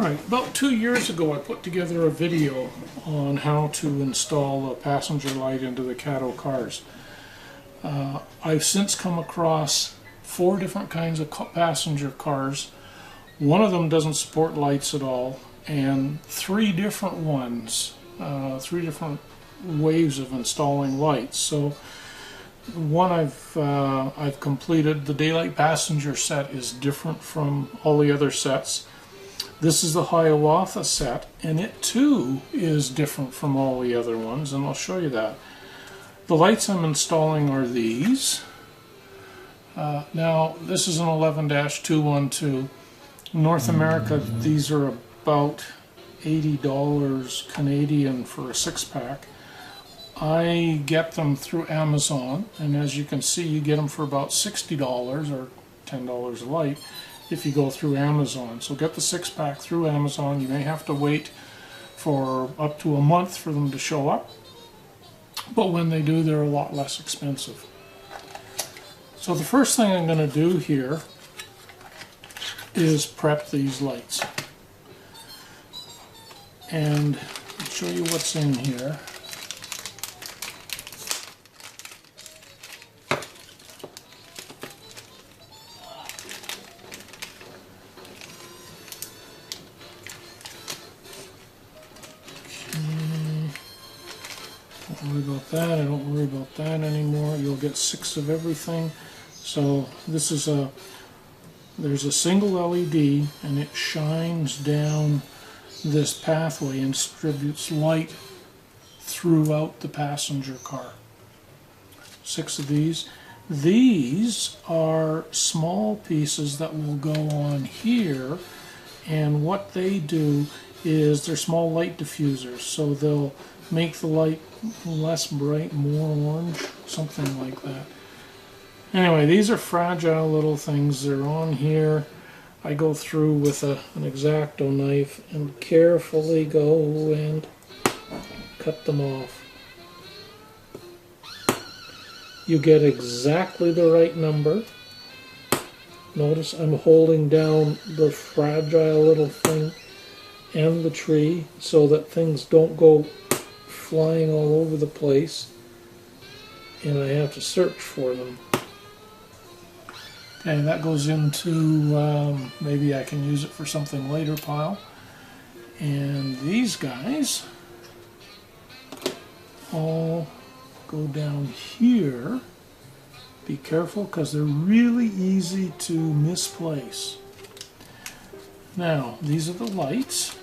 Alright, about 2 years ago I put together a video on how to install a passenger light into the Kato cars. I've since come across 4 different kinds of passenger cars. One of them doesn't support lights at all, and 3 different ones, 3 different ways of installing lights. So one I've completed. The daylight passenger set is different from all the other sets. This is the Hiawatha set, and it too is different from all the other ones, and I'll show you that. The lights I'm installing are these. Now, this is an 11-212. In North America, these are about $80 Canadian for a 6-pack. I get them through Amazon, and as you can see, you get them for about $60 or $10 a light if you go through Amazon. So get the 6-pack through Amazon. You may have to wait for up to a month for them to show up, but when they do, they're a lot less expensive. So the first thing I'm going to do here is prep these lights, and I'll show you what's in here. Don't worry about that. I don't worry about that anymore. You'll get 6 of everything. So this is there's a single LED, and it shines down this pathway and distributes light throughout the passenger car. 6 of these. These are small pieces that will go on here, and what they do is they're small light diffusers, so they'll make the light less bright, more orange, something like that. Anyway, these are fragile little things. They're on here. I go through with an X-Acto knife and carefully go and cut them off. You get exactly the right number. Notice I'm holding down the fragile little thing and the tree so that things don't go flying all over the place, and I have to search for them. Okay, that goes into, maybe I can use it for something later pile. And these guys all go down here. Be careful, because they're really easy to misplace. Now, these are the lights.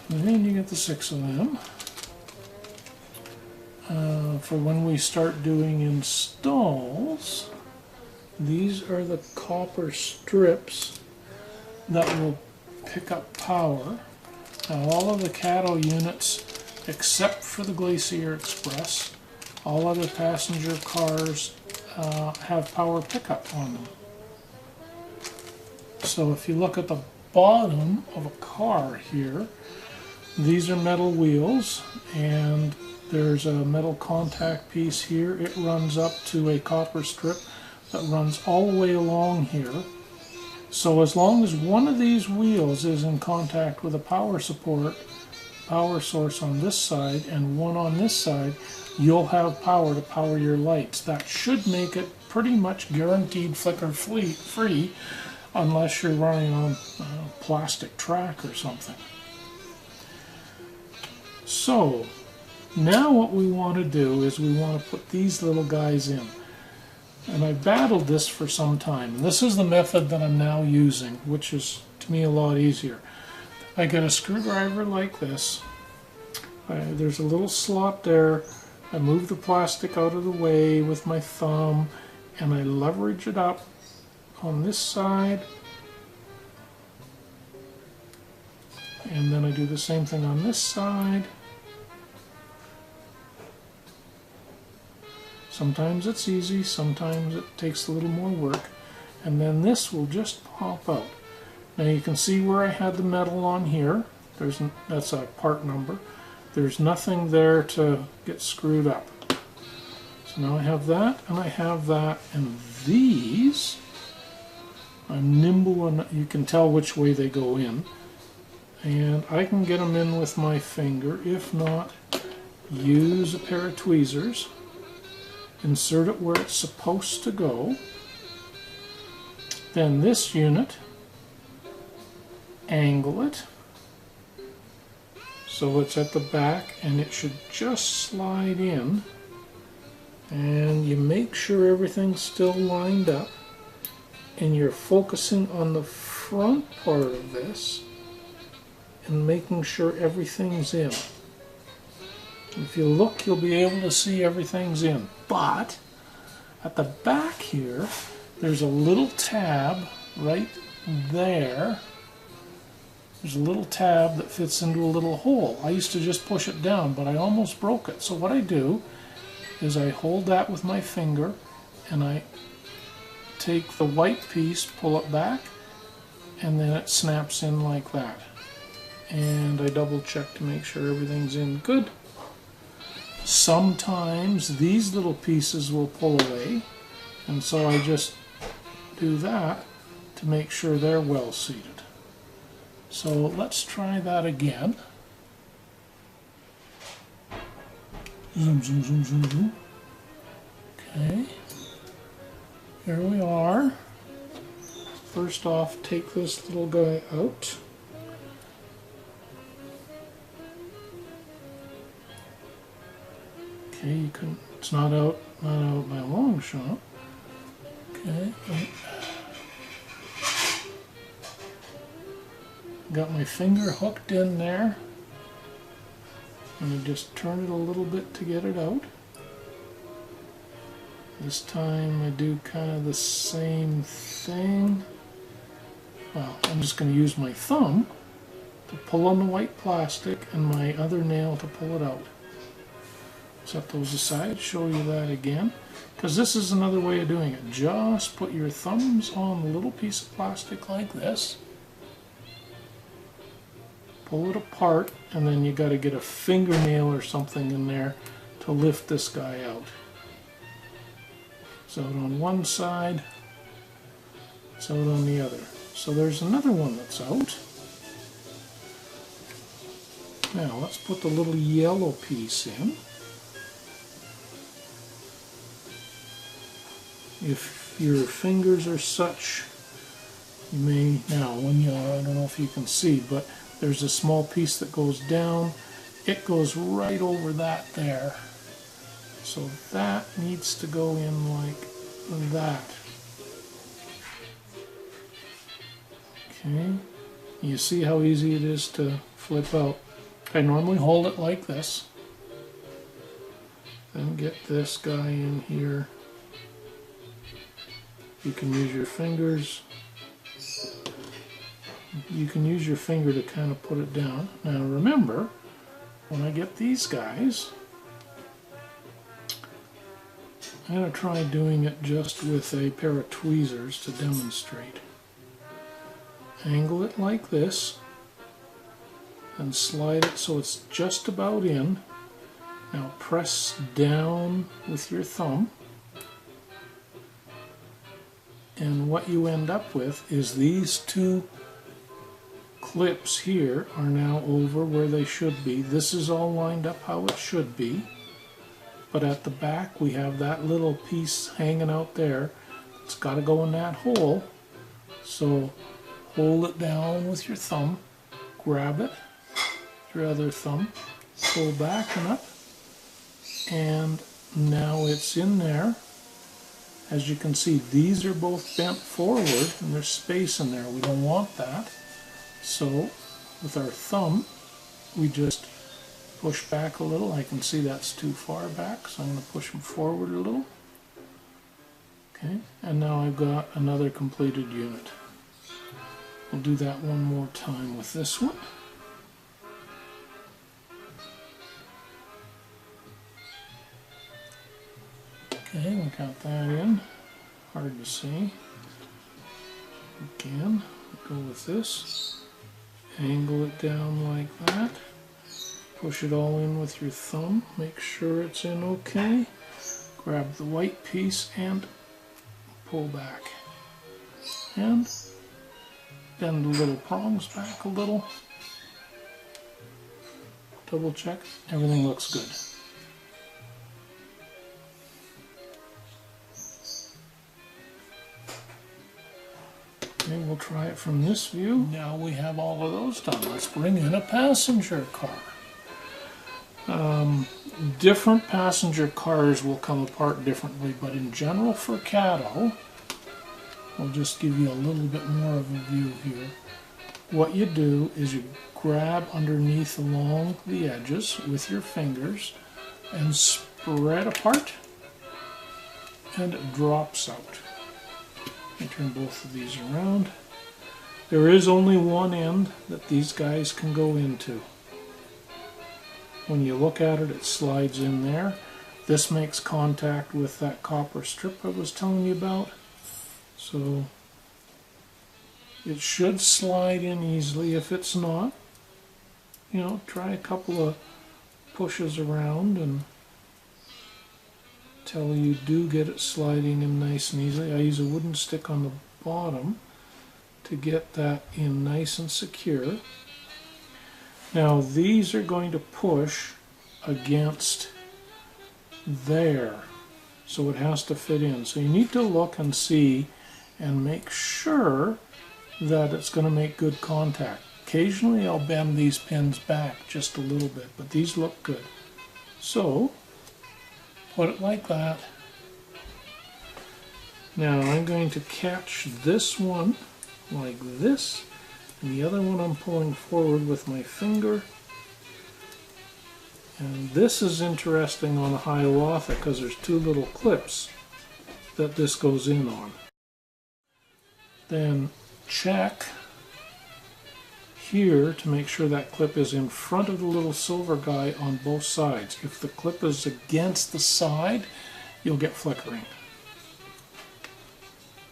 And then you get the 6 of them. For when we start doing installs, these are the copper strips that will pick up power. Now, all of the Kato units, except for the Glacier Express, all other passenger cars have power pickup on them. So if you look at the bottom of a car here, these are metal wheels, and there's a metal contact piece here. It runs up to a copper strip that runs all the way along here. So as long as one of these wheels is in contact with a power source on this side and one on this side, you'll have power to power your lights. That should make it pretty much guaranteed flicker free, unless you're running on a plastic track or something. So now what we want to do is we want to put these little guys in. And I battled this for some time. This is the method that I'm now using, which is to me a lot easier. I get a screwdriver like this. There's a little slot there. I move the plastic out of the way with my thumb, and I leverage it up on this side. And then I do the same thing on this side. Sometimes it's easy, sometimes it takes a little more work. And then this will just pop out. Now you can see where I had the metal on here. That's a part number. There's nothing there to get screwed up. So now I have that, and I have that, and these I'm nimble and you can tell which way they go in. And I can get them in with my finger. If not, use a pair of tweezers. Insert it where it's supposed to go. Then this unit, angle it so it's at the back, and it should just slide in. And you make sure everything's still lined up, and you're focusing on the front part of this and making sure everything's in. If you look, you'll be able to see everything's in. But at the back here, there's a little tab right there. There's a little tab that fits into a little hole. I used to just push it down, but I almost broke it. So what I do is I hold that with my finger, and I take the white piece, pull it back, and then it snaps in like that. And I double check to make sure everything's in good. Sometimes these little pieces will pull away, and so I just do that to make sure they're well seated. So let's try that again. Zoom, zoom, zoom, zoom, zoom. Okay, here we are. First off, take this little guy out. Okay, you couldn't, it's not out by a long shot. Okay, got my finger hooked in there, and I just turn it a little bit to get it out. This time I do kind of the same thing. Well, I'm just going to use my thumb to pull on the white plastic and my other nail to pull it out. Set those aside, show you that again, because this is another way of doing it. Just put your thumbs on a little piece of plastic like this, pull it apart, and then you got to get a fingernail or something in there to lift this guy out. So on one side, so on the other. So there's another one that's out. Now let's put the little yellow piece in. If your fingers are such, you may, now when you, I don't know if you can see, but there's a small piece that goes down. It goes right over that there. So that needs to go in like that. Okay, you see how easy it is to flip out. I normally hold it like this. Then get this guy in here. You can use your fingers. You can use your finger to kind of put it down. Now remember, when I get these guys, I'm going to try doing it just with a pair of tweezers to demonstrate. Angle it like this and slide it so it's just about in. Now press down with your thumb, and what you end up with is these two clips here are now over where they should be. This is all lined up how it should be, but at the back we have that little piece hanging out there. It's got to go in that hole. So hold it down with your thumb, grab it, your other thumb, pull back and up, and now it's in there. As you can see, these are both bent forward and there's space in there. We don't want that. So with our thumb, we just push back a little. I can see that's too far back, so I'm going to push them forward a little. Okay, and now I've got another completed unit. We'll do that one more time with this one. Okay, we got that in. Hard to see. Again, go with this. Angle it down like that. Push it all in with your thumb. Make sure it's in okay. Grab the white piece and pull back. and bend the little prongs back a little. Double check, everything looks good. Okay, we'll try it from this view. Now we have all of those done. Let's bring in a passenger car. Different passenger cars will come apart differently, but in general for Kato, I'll just give you a little bit more of a view here. What you do is you grab underneath along the edges with your fingers and spread apart, and it drops out. I turn both of these around. There is only one end that these guys can go into. When you look at it, it slides in there. This makes contact with that copper strip I was telling you about. So it should slide in easily. If it's not, you know, try a couple of pushes around until you do get it sliding in nice and easily. I use a wooden stick on the bottom to get that in nice and secure. Now these are going to push against there, so it has to fit in. So you need to look and see and make sure that it's going to make good contact. Occasionally I'll bend these pins back just a little bit, but these look good. So put it like that. Now I'm going to catch this one like this, and the other one I'm pulling forward with my finger. And this is interesting on a Hiawatha because there's two little clips that this goes in on. Then check here to make sure that clip is in front of the little silver guy on both sides. If the clip is against the side, you'll get flickering.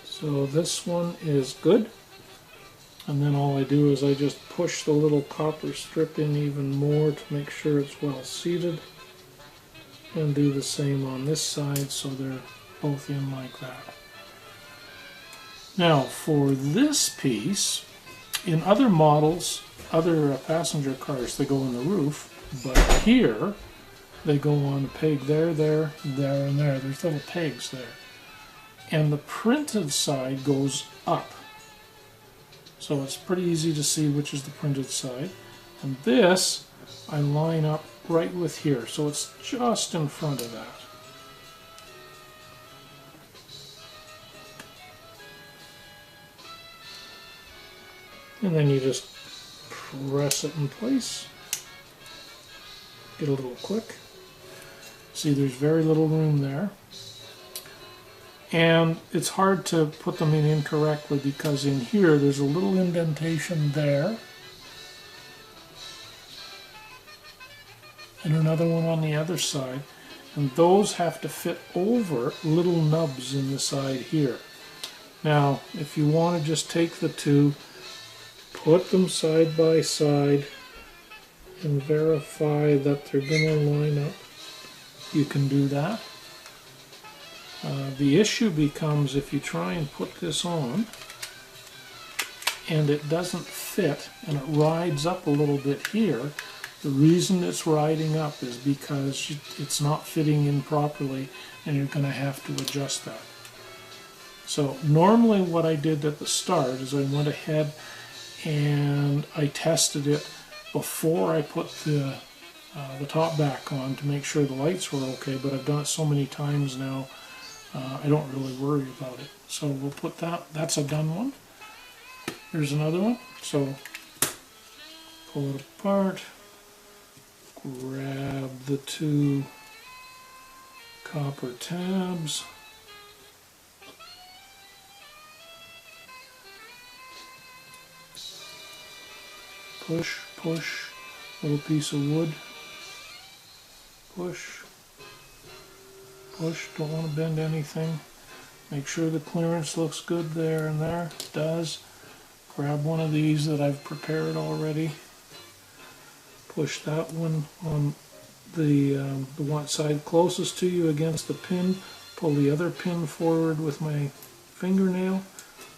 So this one is good. And then all I do is I just push the little copper strip in even more to make sure it's well seated. And do the same on this side so they're both in like that. Now for this piece, in other models, other passenger cars, they go on the roof, but here they go on a peg there, there, there, and there. There's little pegs there. And the printed side goes up. So it's pretty easy to see which is the printed side. And this, I line up right with here, so it's just in front of that. And then you just press it in place. Get a little click. See, there's very little room there. And it's hard to put them in incorrectly because in here there's a little indentation there. And another one on the other side. And those have to fit over little nubs in the side here. Now, if you want to just take the two, put them side by side and verify that they're going to line up, you can do that. The issue becomes if you try and put this on and it doesn't fit and it rides up a little bit here. The reason it's riding up is because it's not fitting in properly and you're going to have to adjust that. So normally what I did at the start is I went ahead and I tested it before I put the top back on to make sure the lights were okay, but I've done it so many times now I don't really worry about it. So we'll put that, that's a done one. Here's another one. So pull it apart, grab the two copper tabs, push, push, little piece of wood, push, push, don't want to bend anything. Make sure the clearance looks good there and there. It does. Grab one of these that I've prepared already. Push that one on the one side closest to you against the pin. Pull the other pin forward with my fingernail.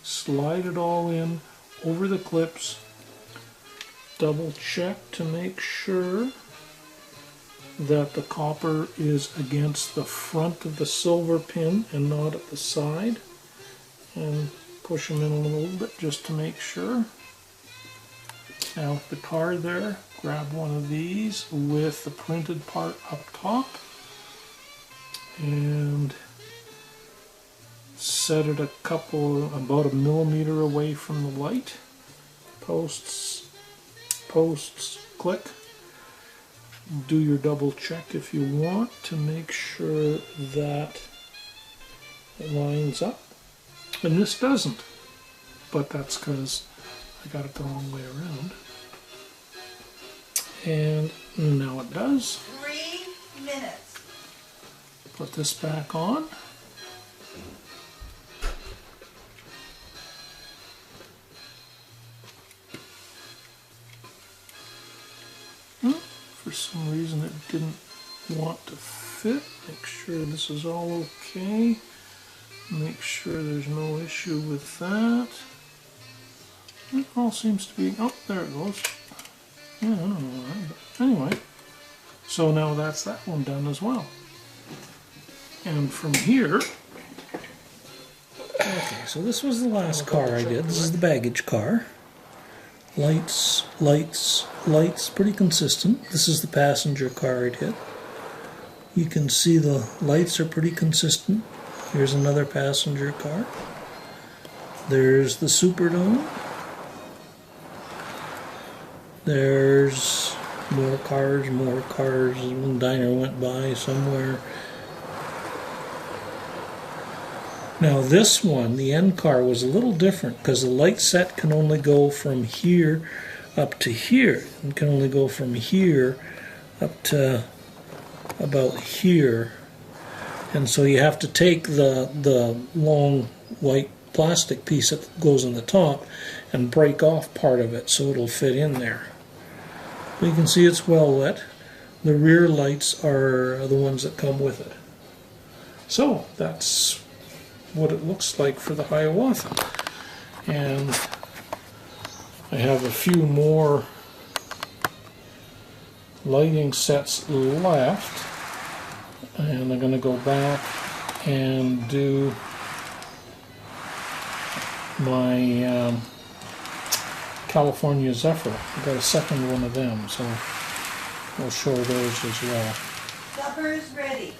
slide it all in over the clips. Double check to make sure that the copper is against the front of the silver pin and not at the side. And push them in a little bit just to make sure. Now with the card there, grab one of these with the printed part up top and set it about 1 millimeter away from the light. Posts, click. Do your double check if you want to make sure that it lines up. And this doesn't, but that's because I got it the wrong way around. And now it does. 3 minutes. Put this back on. For some reason it didn't want to fit. Make sure this is all okay. Make sure there's no issue with that. It all seems to be, oh, there it goes. Yeah, I don't know why, but anyway. So now that's that one done as well. And from here, okay, so this was the last car I did. This is the baggage car. Lights, lights, lights, pretty consistent. This is the passenger car I did. You can see the lights are pretty consistent. Here's another passenger car. There's the Superdome. There's more cars, more cars. One diner went by somewhere. Now this one, the end car, was a little different because the light set can only go from here up to here. It can only go from here up to about here. And so you have to take the long white plastic piece that goes on the top and break off part of it so it'll fit in there. But you can see it's well lit. The rear lights are the ones that come with it. So that's what it looks like for the Hiawatha. And I have a few more lighting sets left. And I'm going to go back and do my California Zephyr. I've got a second one of them, so we'll show those as well. Supper's ready.